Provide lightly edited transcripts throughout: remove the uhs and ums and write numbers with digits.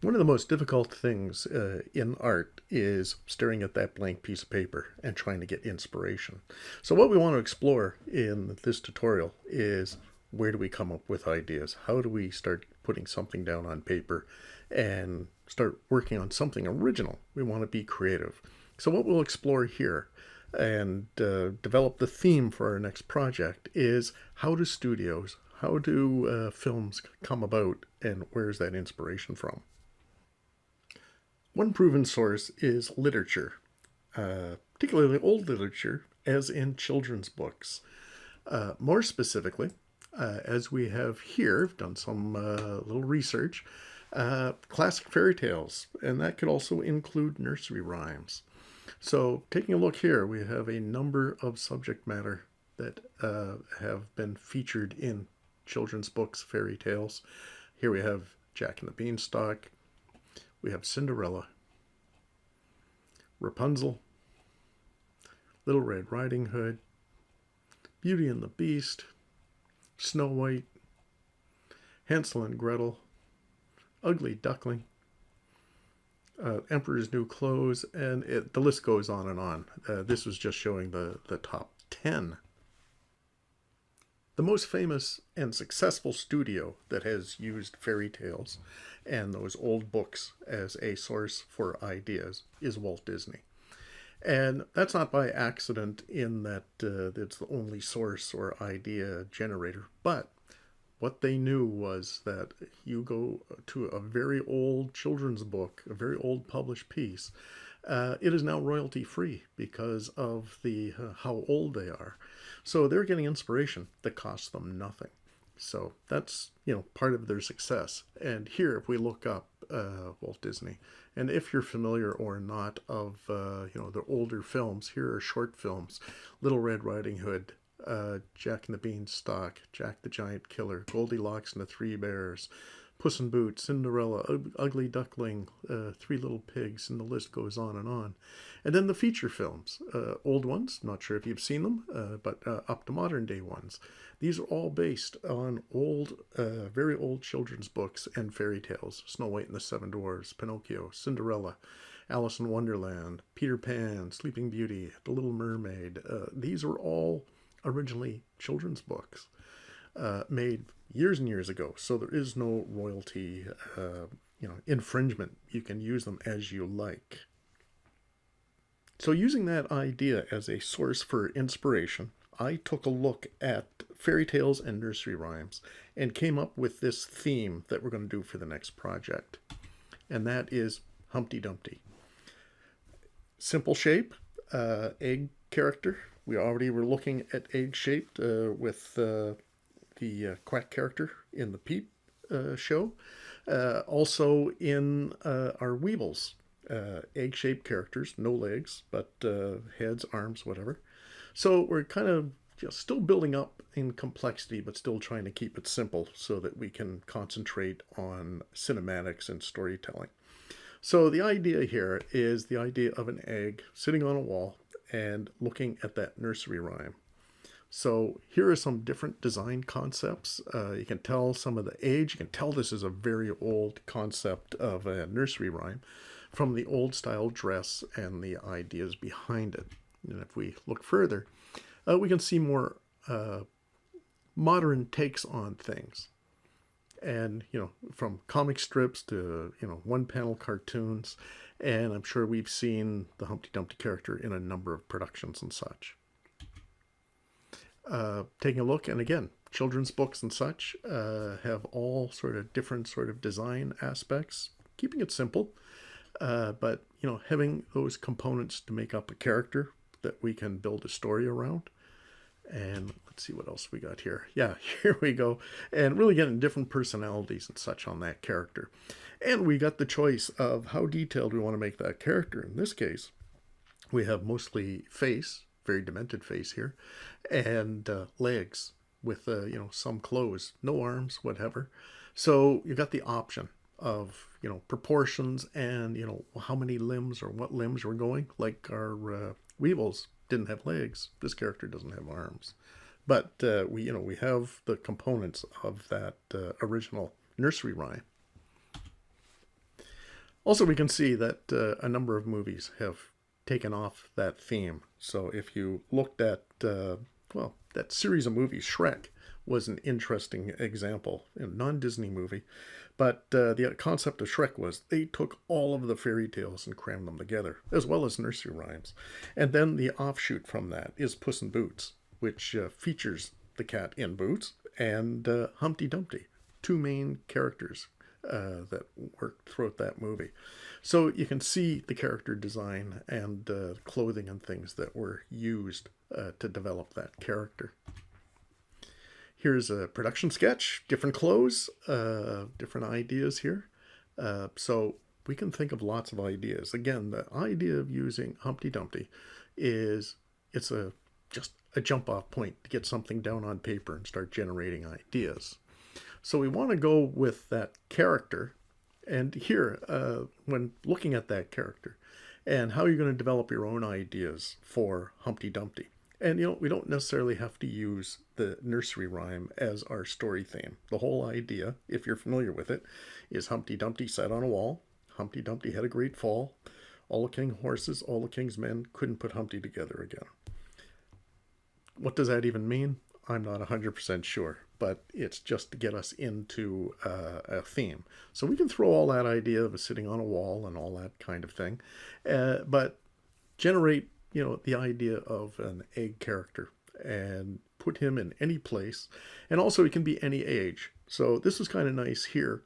One of the most difficult things in art is staring at that blank piece of paper and trying to get inspiration. So, what we want to explore in this tutorial is where do we come up with ideas? How do we start putting something down on paper and start working on something original? We want to be creative. So, what we'll explore here and develop the theme for our next project is how do films come about, and where's that inspiration from? One proven source is literature, particularly old literature, as in children's books. More specifically, as we have here, I've done some little research, classic fairy tales, and that could also include nursery rhymes. So, taking a look here, we have a number of subject matter that have been featured in children's books, fairy tales. Here we have Jack and the Beanstalk, we have Cinderella, Rapunzel, Little Red Riding Hood, Beauty and the Beast, Snow White, Hansel and Gretel, Ugly Duckling, Emperor's New Clothes, and the list goes on and on. This was just showing the top 10. The most famous and successful studio that has used fairy tales and those old books as a source for ideas is Walt Disney. And that's not by accident in that it's the only source or idea generator, but what they knew was that you go to a very old children's book, a very old published piece, it is now royalty free because of the how old they are. So they're getting inspiration that costs them nothing. So that's part of their success. And here, if we look up Walt Disney, and if you're familiar or not of the older films, here are short films: Little Red Riding Hood, Jack and the Beanstalk, Jack the Giant Killer, Goldilocks and the Three Bears, Puss in Boots, Cinderella, Ugly Duckling, Three Little Pigs, and the list goes on and on. And then the feature films, old ones, not sure if you've seen them, but up to modern day ones. These are all based on old, very old children's books and fairy tales: Snow White and the Seven Dwarfs, Pinocchio, Cinderella, Alice in Wonderland, Peter Pan, Sleeping Beauty, The Little Mermaid. These are all originally children's books made years and years ago. So there is no royalty, infringement. You can use them as you like. So using that idea as a source for inspiration, I took a look at fairy tales and nursery rhymes and came up with this theme that we're going to do for the next project. And that is Humpty Dumpty. Simple shape, egg character. We already were looking at egg shaped with the quack character in the Peep show. Also in our Weebles, egg-shaped characters, no legs, but heads, arms, whatever. So we're kind of just still building up in complexity, but still trying to keep it simple so that we can concentrate on cinematics and storytelling. So the idea here is the idea of an egg sitting on a wall and looking at that nursery rhyme. So here are some different design concepts. You can tell some of the age. You can tell this is a very old concept of a nursery rhyme from the old style dress and the ideas behind it. And if we look further, we can see more modern takes on things. And, from comic strips to, one-panel cartoons. And I'm sure we've seen the Humpty Dumpty character in a number of productions and such. Taking a look, and again, children's books and such have all sort of different sort of design aspects, keeping it simple, but having those components to make up a character that we can build a story around. And let's see what else we got here. Yeah, here we go. And really getting different personalities and such on that character. And we got the choice of how detailed we want to make that character. In this case, we have mostly face, very demented face here, and legs with some clothes, no arms, whatever. So you got the option of proportions and how many limbs or what limbs we're going. Like our Weevils didn't have legs. This character doesn't have arms, but we have the components of that original nursery rhyme. Also, we can see that a number of movies have taken off that theme. So if you looked at, well, that series of movies, Shrek was an interesting example, a non-Disney movie. But the concept of Shrek was they took all of the fairy tales and crammed them together, as well as nursery rhymes. And then the offshoot from that is Puss in Boots, which features the cat in boots and Humpty Dumpty, two main characters that worked throughout that movie. So you can see the character design and clothing and things that were used to develop that character. Here's a production sketch, different clothes, different ideas here. So we can think of lots of ideas. Again, the idea of using Humpty Dumpty is it's just a jump off point to get something down on paper and start generating ideas. So we want to go with that character. And here, when looking at that character and how you're going to develop your own ideas for Humpty Dumpty. And, we don't necessarily have to use the nursery rhyme as our story theme. The whole idea, if you're familiar with it, is Humpty Dumpty sat on a wall. Humpty Dumpty had a great fall. All the king's horses, all the king's men couldn't put Humpty together again. What does that even mean? I'm not 100% sure, but it's just to get us into a theme. So we can throw all that idea of sitting on a wall and all that kind of thing, but generate the idea of an egg character and put him in any place. And also he can be any age. So this is kind of nice here.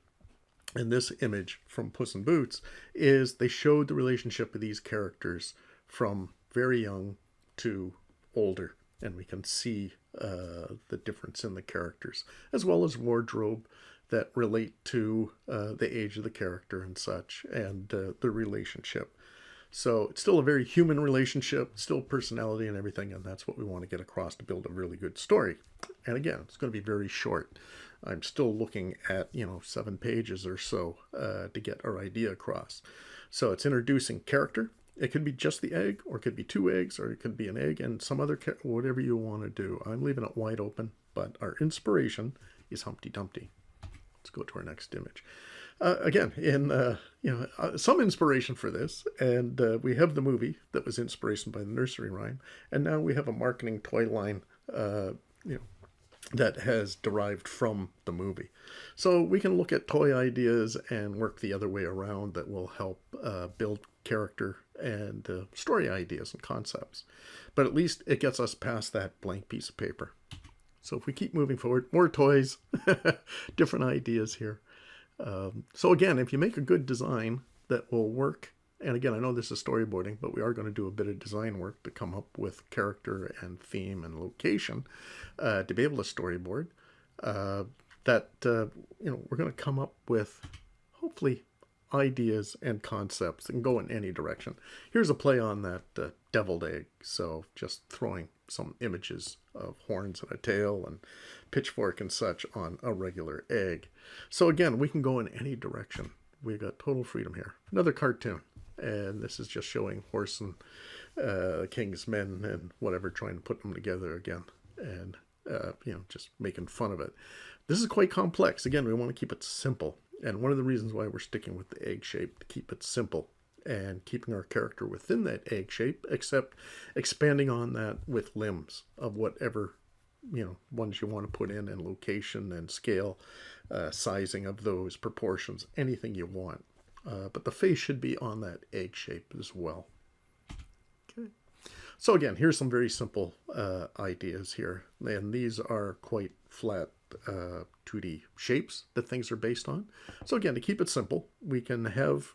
And this image from Puss in Boots is they showed the relationship of these characters from very young to older. And we can see the difference in the characters, as well as wardrobe that relate to the age of the character and such, and the relationship. So it's still a very human relationship, still personality and everything, and that's what we want to get across to build a really good story. And again, it's going to be very short. I'm still looking at, 7 pages or so to get our idea across. So it's introducing character. It could be just the egg, or it could be 2 eggs, or it could be an egg and some other, whatever you want to do. I'm leaving it wide open, but our inspiration is Humpty Dumpty. Let's go to our next image. Again, in some inspiration for this, and we have the movie that was inspiration by the nursery rhyme, and now we have a marketing toy line, that has derived from the movie. So we can look at toy ideas and work the other way around that will help build character and story ideas and concepts. But at least it gets us past that blank piece of paper. So if we keep moving forward, more toys, different ideas here. So again, if you make a good design that will work, and again, I know this is storyboarding, but we are going to do a bit of design work to come up with character and theme and location to be able to storyboard. We're going to come up with, hopefully, ideas and concepts and go in any direction. Here's a play on that deviled egg. So just throwing some images of horns and a tail and pitchfork and such on a regular egg. So again, we can go in any direction. We've got total freedom here. Another cartoon. And this is just showing horse and king's men and whatever, trying to put them together again. And, just making fun of it. This is quite complex. Again, we want to keep it simple. And one of the reasons why we're sticking with the egg shape, to keep it simple and keeping our character within that egg shape, except expanding on that with limbs of whatever, ones you want to put in, and location and scale, sizing of those, proportions, anything you want. But the face should be on that egg shape as well. Okay. So again, here's some very simple ideas here. And these are quite flat 2D shapes that things are based on. So again, to keep it simple, we can have,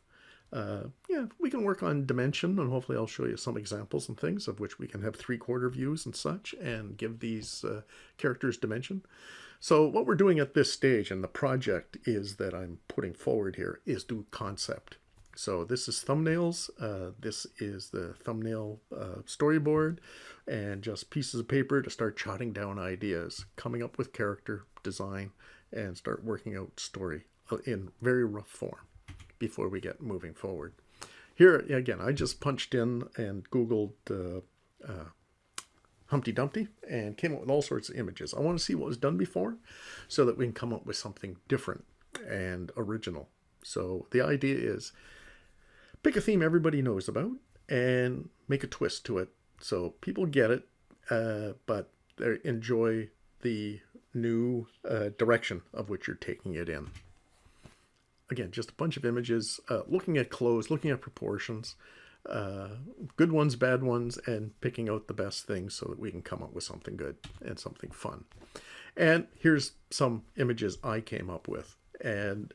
we can work on dimension, and hopefully I'll show you some examples and things of which we can have 3/4 views and such, and give these characters dimension. So what we're doing at this stage, and the project is that I'm putting forward here, is do concept. So this is thumbnails. This is the thumbnail storyboard, and just pieces of paper to start jotting down ideas, coming up with character design, and start working out story in very rough form before we get moving forward. Here, again, I just punched in and Googled Humpty Dumpty and came up with all sorts of images. I want to see what was done before so that we can come up with something different and original. So the idea is Pick a theme everybody knows about and make a twist to it so people get it, but they enjoy the new direction of which you're taking it in. Again, just a bunch of images, looking at clothes, looking at proportions, good ones, bad ones, and picking out the best things so that we can come up with something good and something fun. And here's some images I came up with. And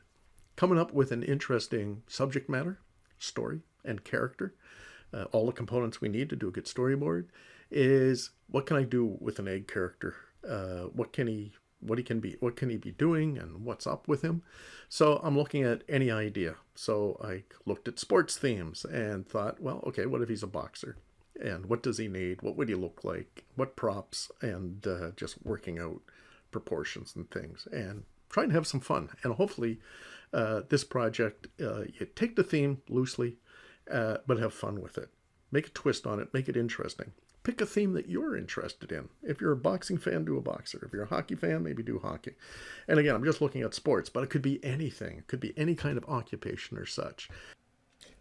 coming up with an interesting subject matter, story, and character, all the components we need to do a good storyboard, is what can I do with an egg character? What can he be doing, and what's up with him? So I'm looking at any idea. So I looked at sports themes and thought, well, okay, what if he's a boxer? And what does he need? What would he look like? What props? And just working out proportions and things and trying to have some fun. And hopefully this project, you take the theme loosely, but have fun with it. Make a twist on it. Make it interesting. Pick a theme that you're interested in. If you're a boxing fan, do a boxer. If you're a hockey fan, maybe do hockey. And again, I'm just looking at sports, but it could be anything. It could be any kind of occupation or such.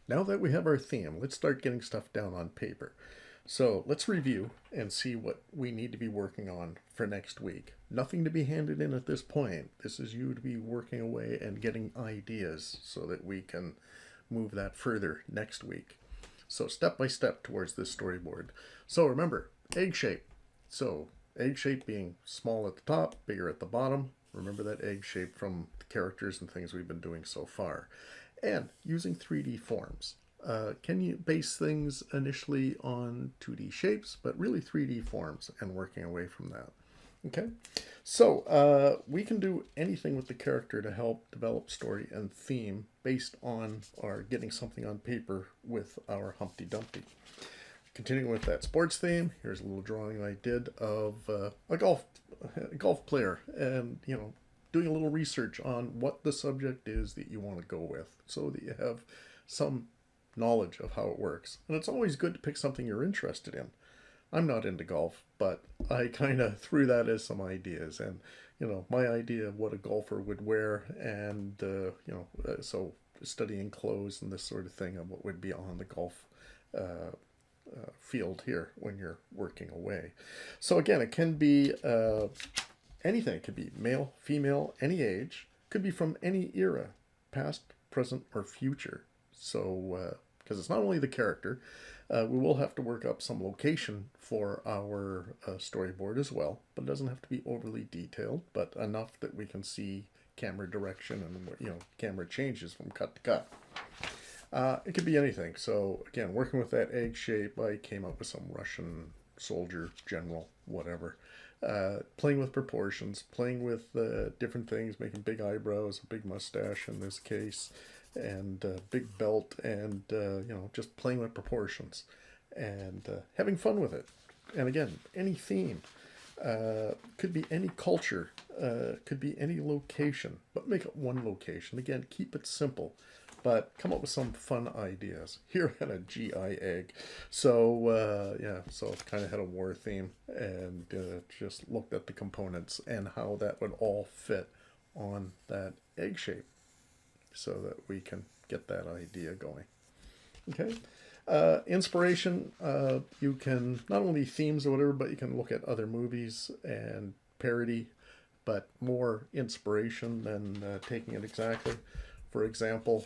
Now that we have our theme, let's start getting stuff down on paper. So let's review and see what we need to be working on for next week. Nothing to be handed in at this point. This is you to be working away and getting ideas so that we can move that further next week. So step by step towards this storyboard. So remember, egg shape. So egg shape being small at the top, bigger at the bottom. Remember that egg shape from the characters and things we've been doing so far. And using 3D forms. Can you base things initially on 2D shapes, but really 3D forms and working away from that? Okay, so we can do anything with the character to help develop story and theme based on our getting something on paper with our Humpty Dumpty. Continuing with that sports theme, here's a little drawing I did of a golf player, and doing a little research on what the subject is that you want to go with, so that you have some knowledge of how it works. And it's always good to pick something you're interested in. I'm not into golf, but I kind of threw that as some ideas, and my idea of what a golfer would wear, and so studying clothes and this sort of thing, and what would be on the golf field here when you're working away. So again, it can be anything. It could be male, female, any age. Could be from any era, past, present, or future. So because it's not only the character, we will have to work up some location for our storyboard as well, but it doesn't have to be overly detailed, but enough that we can see camera direction and camera changes from cut to cut. It could be anything. So again, working with that egg shape, I came up with some Russian soldier, general, whatever. Playing with proportions, playing with different things, making big eyebrows, a big mustache in this case, and big belt, and just playing with proportions and having fun with it. And again, any theme, could be any culture, could be any location, but make it one location. Again, keep it simple, but come up with some fun ideas. Here I had a GI egg, so so it kind of had a war theme, and just looked at the components and how that would all fit on that egg shape, so that we can get that idea going. Okay, inspiration, you can not only themes or whatever, but you can look at other movies and parody, but more inspiration than taking it exactly. For example,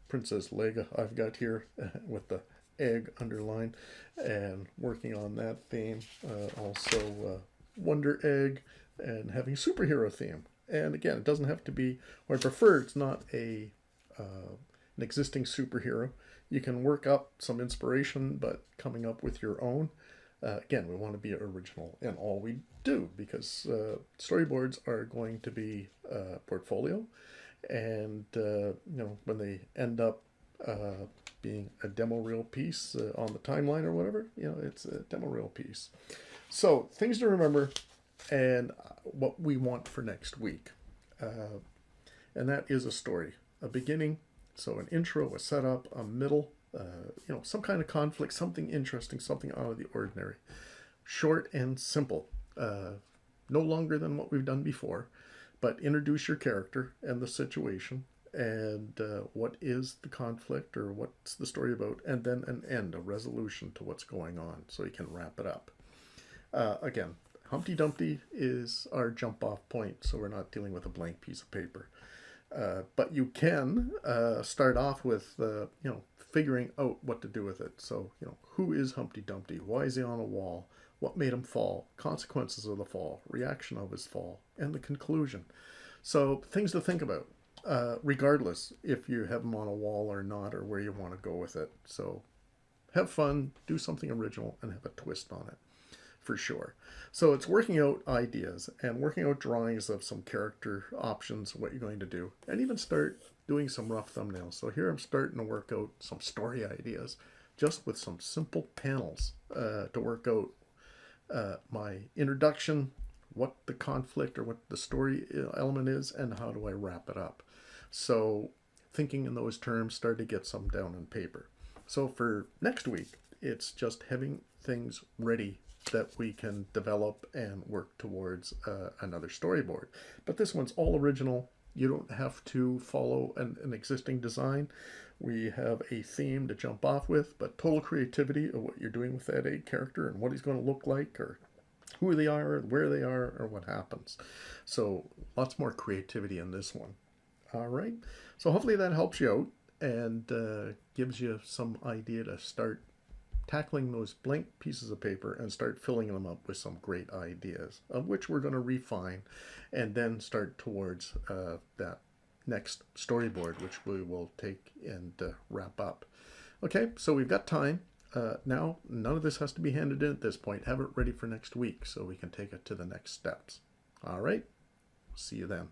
Princess Leia I've got here with the egg underlined, and working on that theme. Also Wonder Egg, and having superhero theme. And again, it doesn't have to be, or I prefer it's not an existing superhero. You can work up some inspiration, but coming up with your own. Again, we want to be original in all we do, because storyboards are going to be a portfolio, and when they end up being a demo reel piece on the timeline or whatever, it's a demo reel piece. So things to remember, and what we want for next week, and that is a story, a beginning, so an intro, a setup, a middle, some kind of conflict, something interesting, something out of the ordinary, short and simple, no longer than what we've done before, but introduce your character and the situation, and what is the conflict or what's the story about, and then an end, a resolution to what's going on so you can wrap it up. Again, Humpty Dumpty is our jump off point, so we're not dealing with a blank piece of paper. But you can start off with, figuring out what to do with it. So, who is Humpty Dumpty? Why is he on a wall? What made him fall? Consequences of the fall, reaction of his fall, and the conclusion. So, things to think about, regardless if you have him on a wall or not, or where you want to go with it. So, have fun, do something original, and have a twist on it, for sure. So it's working out ideas and working out drawings of some character options, what you're going to do, and even start doing some rough thumbnails. So here I'm starting to work out some story ideas just with some simple panels to work out my introduction, what the conflict or what the story element is, and how do I wrap it up. So thinking in those terms, start to get some down on paper. So for next week, it's just having things ready that we can develop and work towards another storyboard. But this one's all original. You don't have to follow an existing design. We have a theme to jump off with, but total creativity of what you're doing with that A character and what he's going to look like, or who they are, where they are, or what happens. So lots more creativity in this one. All right. So hopefully that helps you out and gives you some idea to start tackling those blank pieces of paper and start filling them up with some great ideas, of which we're going to refine and then start towards that next storyboard, which we will take and wrap up. Okay, so we've got time. Now, none of this has to be handed in at this point. Have it ready for next week so we can take it to the next steps. All right, see you then.